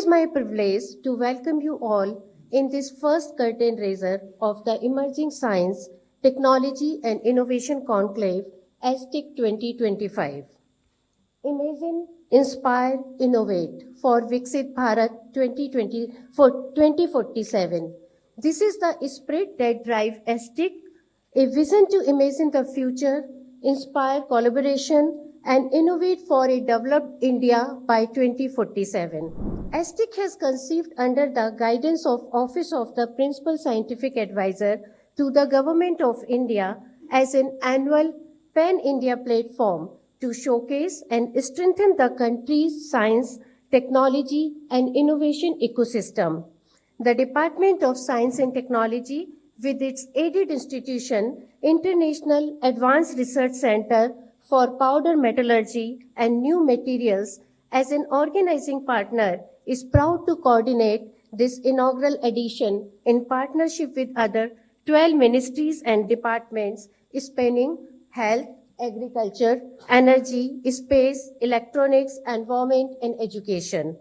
is my privilege to welcome you all in this first curtain raiser of the Emerging Science, Technology and Innovation Conclave, ESTIC 2025. Imagine, Inspire, Innovate for Viksit Bharat 2047. This is the spirit that drives ESTIC, a vision to imagine the future, inspire collaboration, and innovate for a developed India by 2047. ESTIC has conceived under the guidance of Office of the Principal Scientific Advisor to the Government of India as an annual Pan-India platform to showcase and strengthen the country's science, technology, and innovation ecosystem. The Department of Science and Technology, with its aided institution, International Advanced Research Center for Powder Metallurgy and New Materials, as an organizing partner, is proud to coordinate this inaugural edition in partnership with other 12 ministries and departments spanning health, agriculture, energy, space, electronics, environment, and education.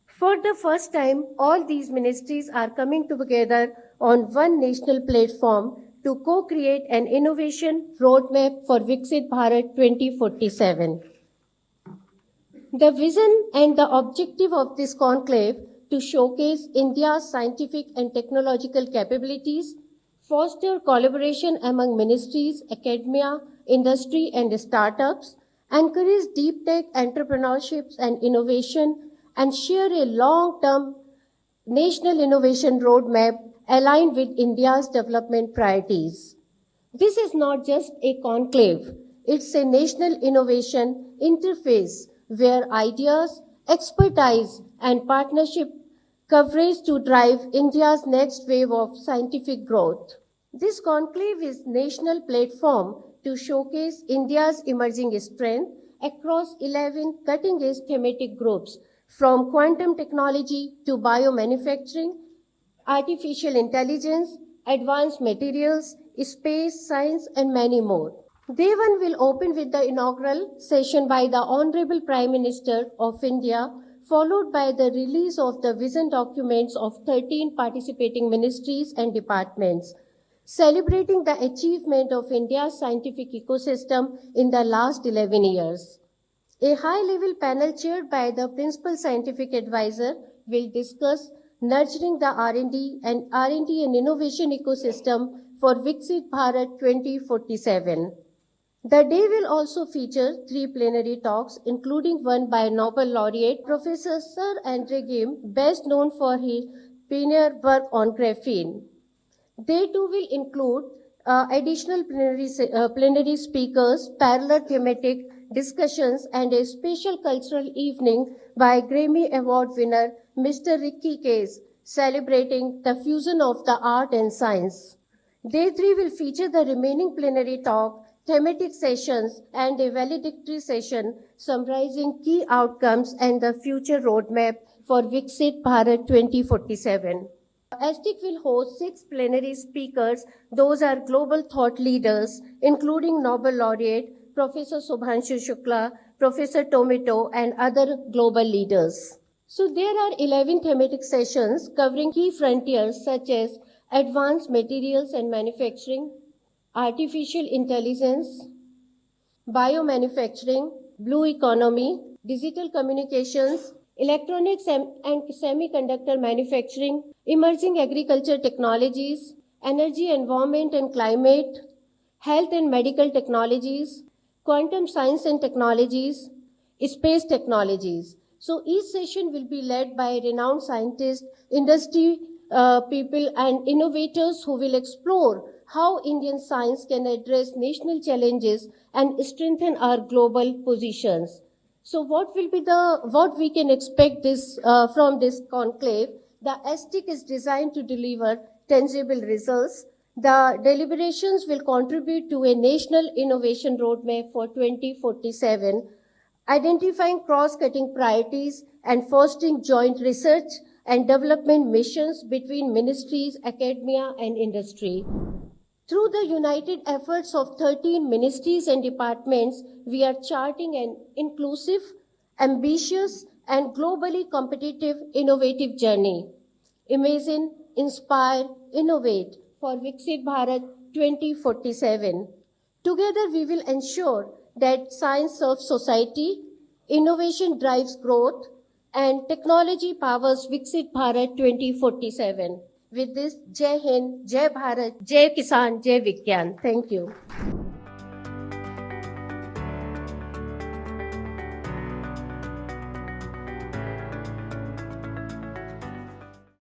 For the first time, all these ministries are coming together on one national platform to co-create an innovation roadmap for Viksit Bharat 2047. The vision and the objective of this conclave to showcase India's scientific and technological capabilities, foster collaboration among ministries, academia, industry, and startups, encourage deep tech entrepreneurships and innovation, and share a long-term national innovation roadmap aligned with India's development priorities. This is not just a conclave, it's a national innovation interface where ideas, expertise, and partnership coverage to drive India's next wave of scientific growth. This conclave is a national platform to showcase India's emerging strength across 11 cutting-edge thematic groups, from quantum technology to biomanufacturing, artificial intelligence, advanced materials, space science, and many more. Day 1 will open with the inaugural session by the Honorable Prime Minister of India, followed by the release of the vision documents of 13 participating ministries and departments, celebrating the achievement of India's scientific ecosystem in the last 11 years. A high-level panel chaired by the Principal Scientific Advisor will discuss nurturing the R&D and innovation ecosystem for Viksit Bharat 2047. The day will also feature 3 plenary talks, including one by Nobel laureate Professor Sir Andre Geim, best known for his pioneer work on graphene. Day 2 will include additional plenary speakers, parallel thematic discussions, and a special cultural evening by Grammy Award winner Mr. Ricky Case, celebrating the fusion of the art and science. Day 3 will feature the remaining plenary talk, thematic sessions, and a valedictory session summarizing key outcomes and the future roadmap for Viksit Bharat 2047. ESTIC will host 6 plenary speakers. Those are global thought leaders, including Nobel laureate Professor Subhanshu Shukla, Professor Tomito, and other global leaders. So there are 11 thematic sessions covering key frontiers such as advanced materials and manufacturing, artificial intelligence, biomanufacturing, blue economy, digital communications, electronics and semiconductor manufacturing, emerging agriculture technologies, energy, environment and climate, health and medical technologies, quantum science and technologies, space technologies. So each session will be led by renowned scientists, industry people, and innovators who will explore how Indian science can address national challenges and strengthen our global positions. So what we can expect from this conclave? The ESTIC is designed to deliver tangible results. The deliberations will contribute to a national innovation roadmap for 2047, identifying cross-cutting priorities and fostering joint research and development missions between ministries, academia, and industry. Through the united efforts of 13 ministries and departments, we are charting an inclusive, ambitious, and globally competitive innovative journey. Imagine, inspire, innovate for Viksit Bharat 2047. Together, we will ensure that science serves society, innovation drives growth, and technology powers Viksit Bharat 2047. With this, Jai Hind, Jai Bharat, Jai Kisan, Jai Vigyan. Thank you.